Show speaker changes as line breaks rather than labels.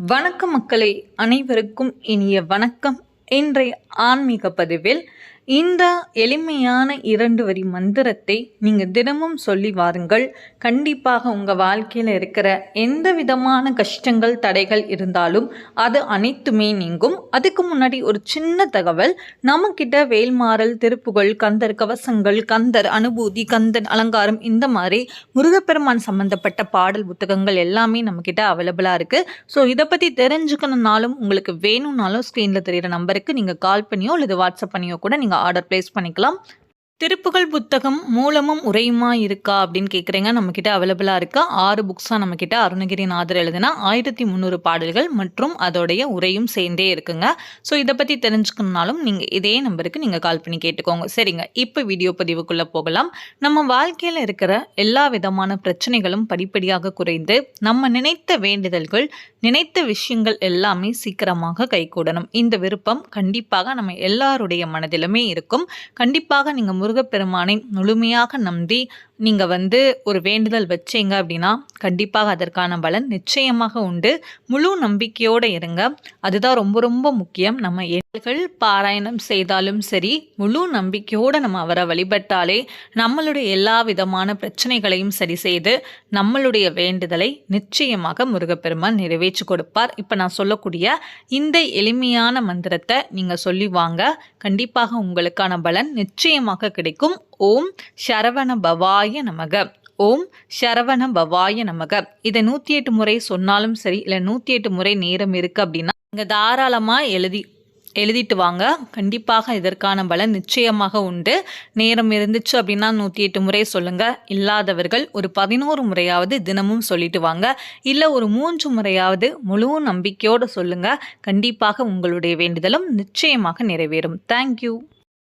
வணக்கம் மக்களே, அனைவருக்கும் இனிய வணக்கம். இன்றைய ஆன்மீக பதிவில் இந்த எளிமையான 2 வரி மந்திரத்தை நீங்கள் தினமும் சொல்லி வாருங்கள். கண்டிப்பாக உங்கள் வாழ்க்கையில் இருக்கிற எந்த விதமான கஷ்டங்கள் தடைகள் இருந்தாலும் அது அனைத்துமே நீங்கும். அதுக்கு முன்னாடி ஒரு சின்ன தகவல், நம்மக்கிட்ட வேல்மாறல், திருப்புகழ், கந்தர் கவசங்கள், கந்தர் அனுபூதி, கந்தன் அலங்காரம், இந்த மாதிரி முருகப்பெருமான் சம்பந்தப்பட்ட பாடல் புத்தகங்கள் எல்லாமே நம்மக்கிட்ட அவைலபிளாக இருக்குது. ஸோ இதை பற்றி தெரிஞ்சுக்கணுன்னாலும் உங்களுக்கு வேணும்னாலும் ஸ்க்ரீனில் தெரிகிற நம்பருக்கு நீங்கள் கால் பண்ணியோ அல்லது வாட்ஸ்அப் பண்ணியோ கூட நீங்கள் ஆர்டர் பிளேஸ் பண்ணிக்கலாம். திருப்புகழ் புத்தகம் மூலமும் உரையுமா இருக்கா அப்படின்னு கேட்குறீங்க. நம்மக்கிட்ட அவைலபிளாக இருக்கா. 6 புக்ஸாக நம்மக்கிட்ட அருணகிரிநாதர் எழுதினா 1300 பாடல்கள் மற்றும் அதோடைய உரையும் சேர்ந்தே இருக்குங்க. ஸோ இதை பற்றி தெரிஞ்சுக்கணுனாலும் நீங்கள் இதே நம்பருக்கு நீங்கள் கால் பண்ணி கேட்டுக்கோங்க. சரிங்க, இப்போ வீடியோ பதிவுக்குள்ளே போகலாம். நம்ம வாழ்க்கையில் இருக்கிற எல்லா விதமான பிரச்சனைகளும் படிப்படியாக குறைந்து நம்ம நினைத்த வேண்டுதல்கள், நினைத்த விஷயங்கள் எல்லாமே சீக்கிரமாக கைகூடணும். இந்த விருப்பம் கண்டிப்பாக நம்ம எல்லாருடைய மனதிலுமே இருக்கும். கண்டிப்பாக நீங்கள் முருகப்பெருமானை முழுமையாக நம்பி நீங்கள் ஒரு வேண்டுதல் வச்சீங்க அப்படின்னா கண்டிப்பாக அதற்கான பலன் நிச்சயமாக உண்டு. முழு நம்பிக்கையோடு இருங்க. அதுதான் ரொம்ப ரொம்ப முக்கியம். நம்ம ஏழைகள் பாராயணம் செய்தாலும் சரி, முழு நம்பிக்கையோடு நம்ம அவரை வழிபட்டாலே நம்மளுடைய எல்லா விதமான பிரச்சனைகளையும் சரி செய்து நம்மளுடைய வேண்டுதலை நிச்சயமாக முருகப்பெருமான் நிறைவேற்றி கொடுப்பார். இப்போ நான் சொல்லக்கூடிய இந்த எளிமையான மந்திரத்தை நீங்கள் சொல்லி வாங்க. கண்டிப்பாக உங்களுக்கான பலன் நிச்சயமாக கிடைக்கும். ஓம் சரவண பவாய நமக, ஓம் சரவண பவாய நமக. இதை 108 முறை சொன்னாலும் சரி, இல்லை 108 முறை நேரம் இருக்குது அப்படின்னா நீங்கள் தாராளமாக எழுதிட்டு வாங்க. கண்டிப்பாக இதற்கான பலன் நிச்சயமாக உண்டு. நேரம் இருந்துச்சு அப்படின்னா 108 முறை சொல்லுங்கள். இல்லாதவர்கள் ஒரு 11 முறையாவது தினமும் சொல்லிட்டு வாங்க. இல்லை ஒரு 3 முறையாவது முழு நம்பிக்கையோடு சொல்லுங்கள். கண்டிப்பாக உங்களுடைய வேண்டுதலும் நிச்சயமாக நிறைவேறும். தேங்க்யூ.